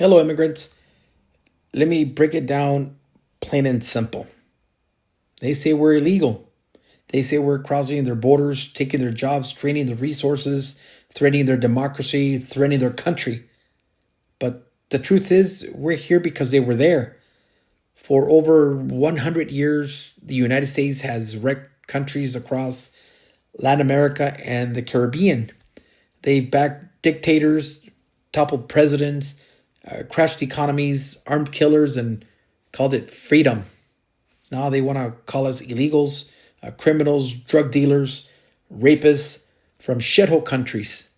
Hello, immigrants. Let me break it down plain and simple. They say we're illegal. They say we're crossing their borders, taking their jobs, draining their resources, threatening their democracy, threatening their country. But the truth is, we're here because they were there. For over 100 years, the United States has wrecked countries across Latin America and the Caribbean. They've backed dictators, toppled presidents, crashed economies, armed killers, and called it freedom. Now they want to call us illegals, criminals, drug dealers, rapists from shithole countries.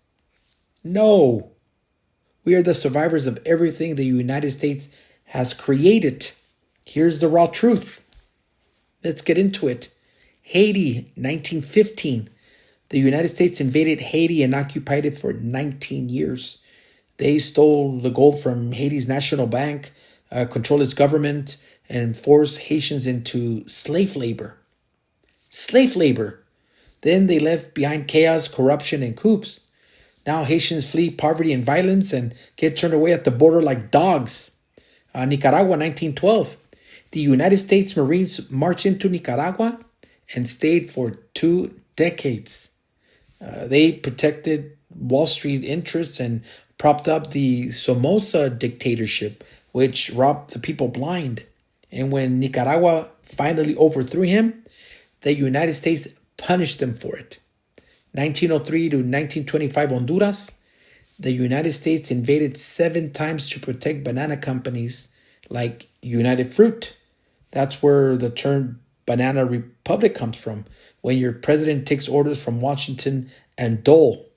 No, we are the survivors of everything the United States has created. Here's the raw truth. Let's get into it. Haiti, 1915. The United States invaded Haiti and occupied it for 19 years. They stole the gold from Haiti's national bank, controlled its government, and forced Haitians into slave labor. Slave labor. Then they left behind chaos, corruption, and coups. Now Haitians flee poverty and violence and get turned away at the border like dogs. Nicaragua, 1912. The United States Marines marched into Nicaragua and stayed for 2 decades. They protected Wall Street interests and propped up the Somoza dictatorship, which robbed the people blind. And when Nicaragua finally overthrew him, the United States punished them for it. 1903 to 1925 Honduras, the United States invaded 7 times to protect banana companies like United Fruit. That's where the term Banana Republic comes from, when your president takes orders from Washington and Dole.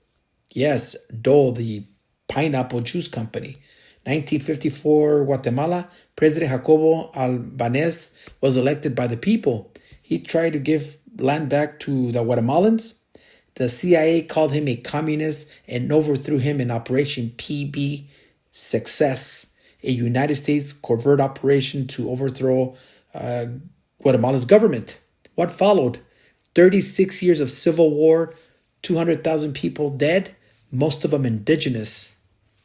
Yes, Dole, the pineapple juice company. 1954 Guatemala, President Jacobo Albanese was elected by the people. He tried to give land back to the Guatemalans. The CIA called him a communist and overthrew him in Operation PB Success, a United States covert operation to overthrow Guatemala's government. What followed? 36 years of civil war, 200,000 people dead, most of them indigenous.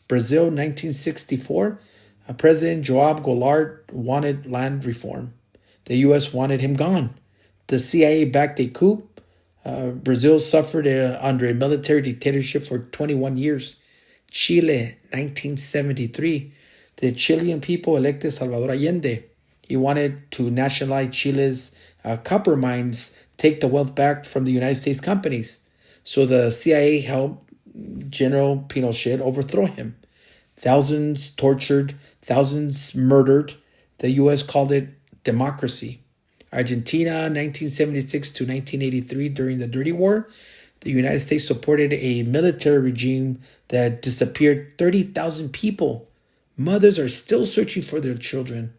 Brazil, 1964, President João Goulart wanted land reform. The U.S. wanted him gone. The CIA backed a coup. Brazil suffered under a military dictatorship for 21 years. Chile, 1973, the Chilean people elected Salvador Allende. He wanted to nationalize Chile's copper mines, take the wealth back from the United States companies. So the CIA helped General Pinochet overthrow him. Thousands tortured, thousands murdered. The U.S. called it democracy. Argentina, 1976 to 1983, during the Dirty War, the United States supported a military regime that disappeared 30,000 people. Mothers are still searching for their children.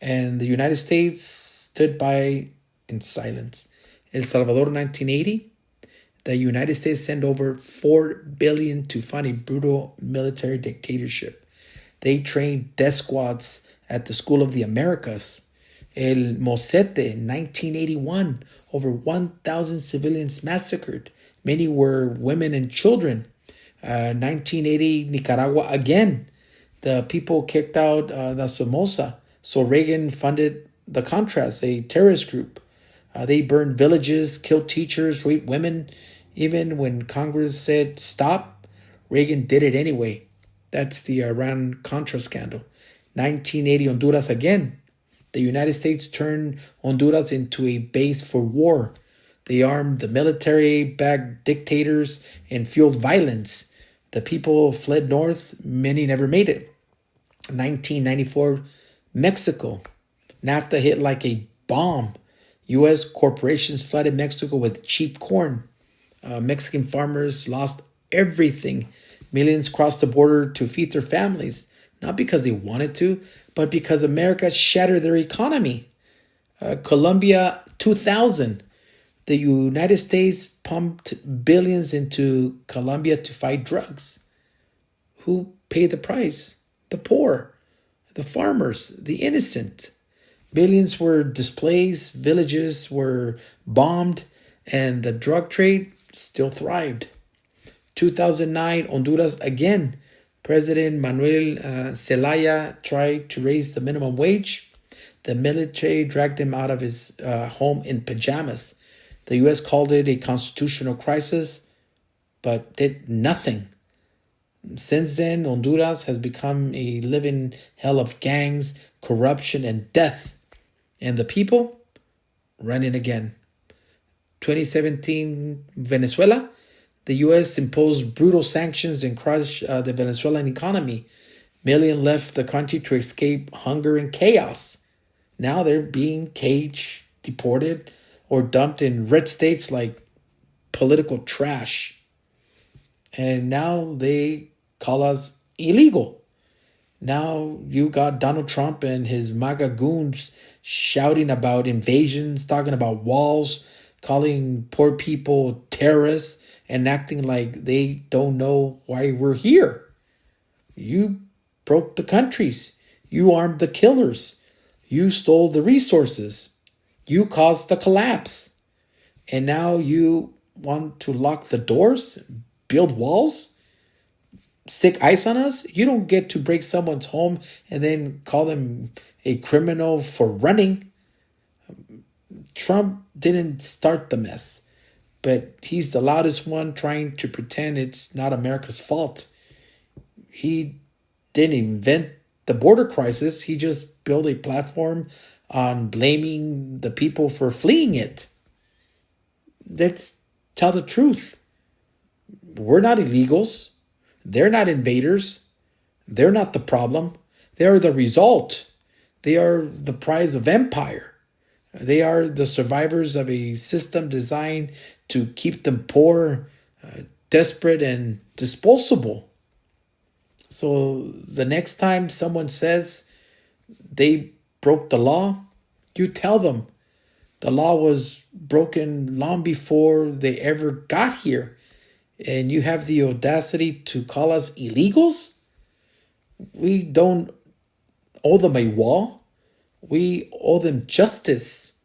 And the United States stood by in silence. El Salvador, 1980, the United States sent over $4 billion to fund a brutal military dictatorship. They trained death squads at the School of the Americas. El Mosete, 1981, over 1,000 civilians massacred. Many were women and children. 1980, Nicaragua again. The people kicked out the Somoza. So Reagan funded the Contras, a terrorist group. They burned villages, killed teachers, raped women. Even when Congress said stop, Reagan did it anyway. That's the Iran-Contra scandal. 1980, Honduras again. The United States turned Honduras into a base for war. They armed the military, backed dictators, and fueled violence. The people fled north. Many never made it. 1994, Mexico. NAFTA hit like a bomb. U.S. corporations flooded Mexico with cheap corn. Mexican farmers lost everything. Millions crossed the border to feed their families, not because they wanted to, but because America shattered their economy. Colombia, 2000. The United States pumped billions into Colombia to fight drugs. Who paid the price? The poor, the farmers, the innocent. Millions were displaced, villages were bombed, and the drug trade still thrived. 2009, Honduras again. President Manuel Zelaya tried to raise the minimum wage. The military dragged him out of his home in pajamas. The U.S. called it a constitutional crisis, but did nothing. Since then, Honduras has become a living hell of gangs, corruption, and death. And the people running again. 2017 Venezuela, the U.S. imposed brutal sanctions and crushed the Venezuelan economy. Millions left the country to escape hunger and chaos. Now they're being caged, deported, or dumped in red states like political trash. And now they call us illegal. Now you got Donald Trump and his MAGA goons shouting about invasions, talking about walls, calling poor people terrorists, and acting like they don't know why we're here. You broke the countries. You armed the killers. You stole the resources. You caused the collapse. And now you want to lock the doors, build walls, stick ice on us? You don't get to break someone's home and then call them a criminal for running. Trump didn't start the mess, but he's the loudest one trying to pretend it's not America's fault. He didn't invent the border crisis. He just built a platform on blaming the people for fleeing it. Let's tell the truth. We're not illegals. They're not invaders. They're not the problem. They're the result. They are the prize of empire. They are the survivors of a system designed to keep them poor, desperate, and disposable. So the next time someone says they broke the law, you tell them the law was broken long before they ever got here. And you have the audacity to call us illegals? We don't owe them a wall. We owe them justice.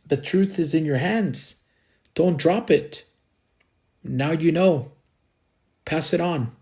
The truth is in your hands. Don't drop it. Now you know. Pass it on.